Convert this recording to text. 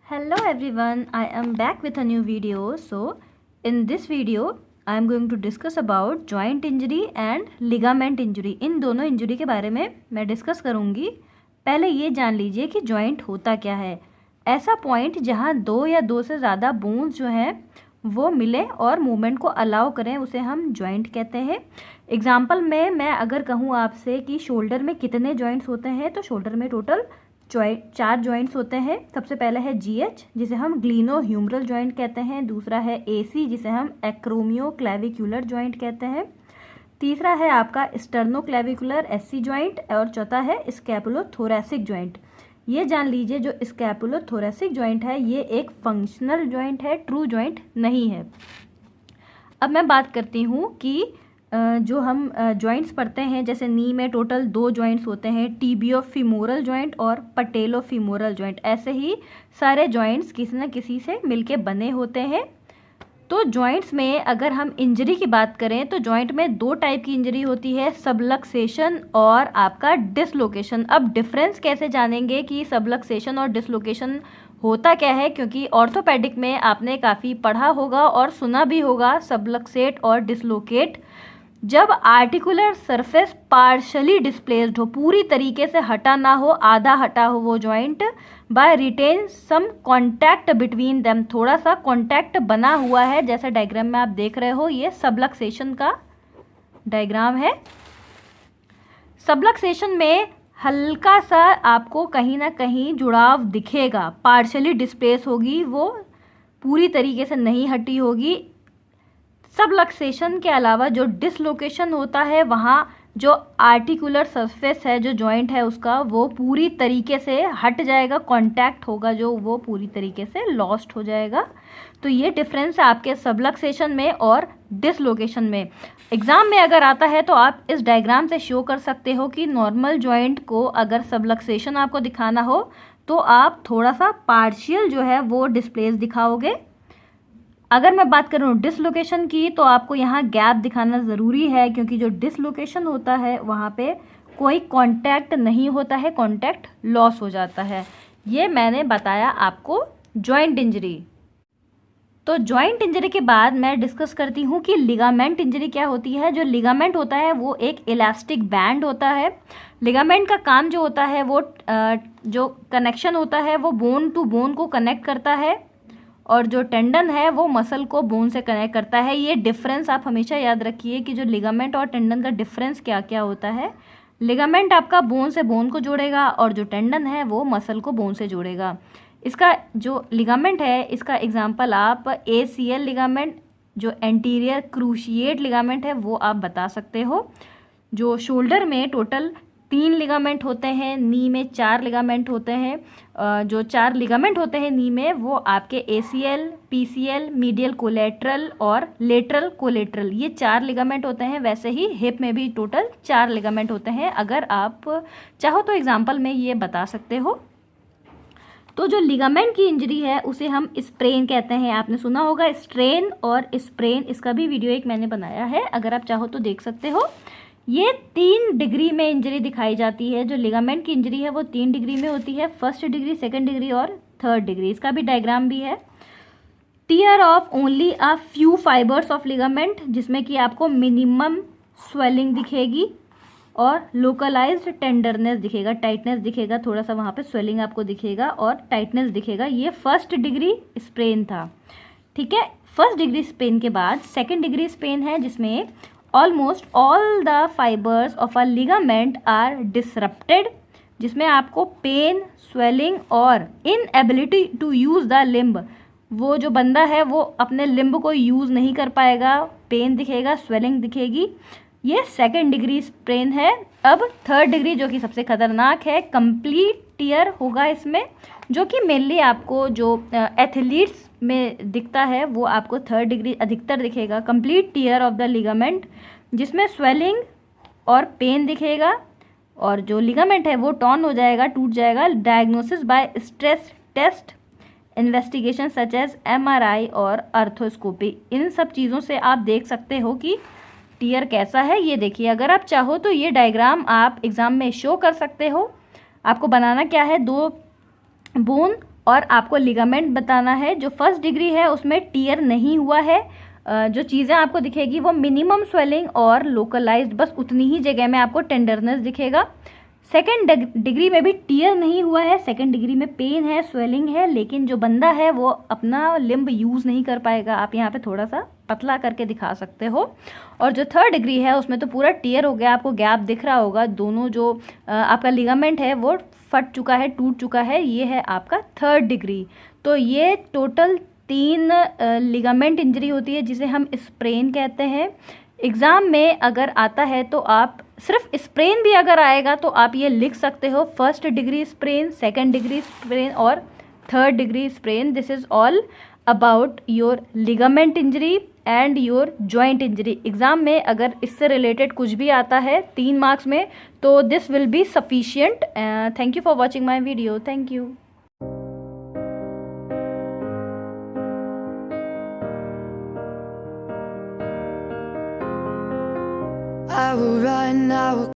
Hello everyone, I am back with a new video. So in this video I am going to discuss about joint injury and ligament injury. इन दोनों injury के बारे में मैं discuss करूँगी। पहले ये जान लीजिए कि जॉइंट होता क्या है। ऐसा पॉइंट जहाँ दो या दो से ज़्यादा बोन्स जो हैं वो मिले और मूवमेंट को अलाउ करें, उसे हम जॉइंट कहते हैं। एग्जाम्पल में मैं अगर कहूँ आपसे कि शोल्डर में कितने जॉइंट्स होते हैं, तो शोल्डर में टोटल 4 जॉइंट्स होते हैं। सबसे पहले है GH जिसे हम ग्लीनो ह्यूमरल जॉइंट कहते हैं। दूसरा है AC जिसे हम एक्रोमियो क्लेविकुलर जॉइंट कहते हैं। तीसरा है आपका स्टर्नो क्लेविकुलर SC जॉइंट और चौथा है स्कैपुलोथोरैसिक जॉइंट। ये जान लीजिए जो स्कैपुलोथोरैसिक जॉइंट है ये एक फंक्शनल जॉइंट है, ट्रू जॉइंट नहीं है। अब मैं बात करती हूँ कि जो हम जॉइंट्स पढ़ते हैं, जैसे नी में टोटल 2 जॉइंट्स होते हैं, टिबियोफिमोरल जॉइंट और पटेलोफिमोरल जॉइंट। ऐसे ही सारे जॉइंट्स किसी न किसी से मिलके बने होते हैं। तो जॉइंट्स में अगर हम इंजरी की बात करें तो जॉइंट में 2 टाइप की इंजरी होती है, सबलक्सेशन और आपका डिसलोकेशन। अब डिफरेंस कैसे जानेंगे कि सबलक्सेशन और डिसलोकेशन होता क्या है, क्योंकि ऑर्थोपेडिक में आपने काफ़ी पढ़ा होगा और सुना भी होगा सबलक्सेट और डिसलोकेट। जब आर्टिकुलर सरफेस पार्शली डिस्प्लेस्ड हो, पूरी तरीके से हटा ना हो, आधा हटा हो वो जॉइंट, बाय रिटेन सम कॉन्टैक्ट बिटवीन देम, थोड़ा सा कॉन्टैक्ट बना हुआ है, जैसे डायग्राम में आप देख रहे हो, ये सबलक्सेशन का डायग्राम है। सबलक्सेशन में हल्का सा आपको कहीं ना कहीं जुड़ाव दिखेगा, पार्शली डिस्प्लेस होगी, वो पूरी तरीके से नहीं हटी होगी। सबलक्सेशन के अलावा जो डिसलोकेशन होता है, वहाँ जो आर्टिकुलर सरफेस है, जो जॉइंट है उसका, वो पूरी तरीके से हट जाएगा, कांटेक्ट होगा जो, वो पूरी तरीके से लॉस्ट हो जाएगा। तो ये डिफरेंस है आपके सबलक्सेशन में और डिसलोकेशन में। एग्जाम में अगर आता है तो आप इस डायग्राम से शो कर सकते हो कि नॉर्मल जॉइंट को अगर सबलक्सेशन आपको दिखाना हो तो आप थोड़ा सा पार्शियल जो है वो डिस्प्लेस दिखाओगे। अगर मैं बात करूँ डिसलोकेशन की तो आपको यहाँ गैप दिखाना ज़रूरी है, क्योंकि जो डिसलोकेशन होता है वहाँ पे कोई कांटेक्ट नहीं होता है, कांटेक्ट लॉस हो जाता है। ये मैंने बताया आपको जॉइंट इंजरी। तो जॉइंट इंजरी के बाद मैं डिस्कस करती हूँ कि लिगामेंट इंजरी क्या होती है। जो लिगामेंट होता है वो एक इलास्टिक बैंड होता है। लिगामेंट का काम जो होता है वो जो कनेक्शन होता है वो बोन टू बोन को कनेक्ट करता है, और जो टेंडन है वो मसल को बोन से कनेक्ट करता है। ये डिफरेंस आप हमेशा याद रखिए कि जो लिगामेंट और टेंडन का डिफरेंस क्या क्या होता है। लिगामेंट आपका बोन से बोन को जोड़ेगा और जो टेंडन है वो मसल को बोन से जोड़ेगा। इसका जो लिगामेंट है इसका एग्जांपल आप ACL लिगामेंट, जो एंटीरियर क्रूशिएट लिगामेंट है, वो आप बता सकते हो। जो शोल्डर में टोटल 3 लिगामेंट होते हैं, नी में 4 लिगामेंट होते हैं। जो 4 लिगामेंट होते हैं नी में वो आपके ACL, PCL, मीडियल कोलेट्रल और लेटरल कोलेट्रल, ये 4 लिगामेंट होते हैं। वैसे ही हिप में भी टोटल 4 लिगामेंट होते हैं। अगर आप चाहो तो एग्जाम्पल में ये बता सकते हो। तो जो लिगामेंट की इंजरी है उसे हम स्प्रेन कहते हैं। आपने सुना होगा स्ट्रेन और स्प्रेन, इसका भी वीडियो एक मैंने बनाया है, अगर आप चाहो तो देख सकते हो। ये 3 डिग्री में इंजरी दिखाई जाती है। जो लिगामेंट की इंजरी है वो 3 डिग्री में होती है, 1st डिग्री, 2nd डिग्री और 3rd डिग्री। इसका भी डायग्राम भी है। Tear of only a few fibres of ligament, जिसमें कि आपको मिनिमम स्वेलिंग दिखेगी और लोकलाइज्ड टेंडरनेस दिखेगा, टाइटनेस दिखेगा, थोड़ा सा वहाँ पे स्वेलिंग आपको दिखेगा और टाइटनेस दिखेगा। ये 1st डिग्री स्प्रेन था, ठीक है। 1st डिग्री स्प्रेन के बाद 2nd डिग्री स्प्रेन है, जिसमें almost all the fibres of a ligament are disrupted, जिसमें आपको पेन, स्वेलिंग और inability to use the limb, वो जो बंदा है वो अपने लिम्ब को यूज़ नहीं कर पाएगा, पेन दिखेगा, स्वेलिंग दिखेगी। ये 2nd डिग्री स्प्रेन है। अब 3rd डिग्री जो कि सबसे खतरनाक है, कंप्लीट टीयर होगा इसमें, जो कि मेनली आपको जो एथलीट्स में दिखता है वो आपको 3rd डिग्री अधिकतर दिखेगा। Complete tear of the ligament, जिसमें स्वेलिंग और पेन दिखेगा और जो लिगामेंट है वो टॉर्न हो जाएगा, टूट जाएगा। Diagnosis by stress test, investigation such as MRI और अर्थोस्कोपी, इन सब चीज़ों से आप देख सकते हो कि टीयर कैसा है। ये देखिए, अगर आप चाहो तो ये डायग्राम आप एग्ज़ाम में शो कर सकते हो। आपको बनाना क्या है, 2 बोन और आपको लिगामेंट बताना है। जो फर्स्ट डिग्री है उसमें टियर नहीं हुआ है, जो चीज़ें आपको दिखेगी वो मिनिमम स्वेलिंग और लोकलाइज्ड, बस उतनी ही जगह में आपको टेंडरनेस दिखेगा। सेकेंड डिग्री में भी टीयर नहीं हुआ है, सेकेंड डिग्री में पेन है, स्वेलिंग है, लेकिन जो बंदा है वो अपना लिम्ब यूज़ नहीं कर पाएगा। आप यहाँ पे थोड़ा सा पतला करके दिखा सकते हो। और जो थर्ड डिग्री है उसमें तो पूरा टीयर हो गया, आपको गैप दिख रहा होगा, दोनों जो आपका लिगामेंट है वो फट चुका है, टूट चुका है, ये है आपका थर्ड डिग्री। तो ये टोटल 3 लिगामेंट इंजरी होती है जिसे हम स्प्रेन कहते हैं। एग्ज़ाम में अगर आता है तो आप सिर्फ स्प्रेन भी अगर आएगा तो आप ये लिख सकते हो, first degree sprain, second degree sprain और third degree sprain. This is all about your ligament injury and your joint injury. Exam में अगर इससे रिलेटेड कुछ भी आता है 3 मार्क्स में तो this will be sufficient. Thank you for watching my video. Thank you. I will run, I will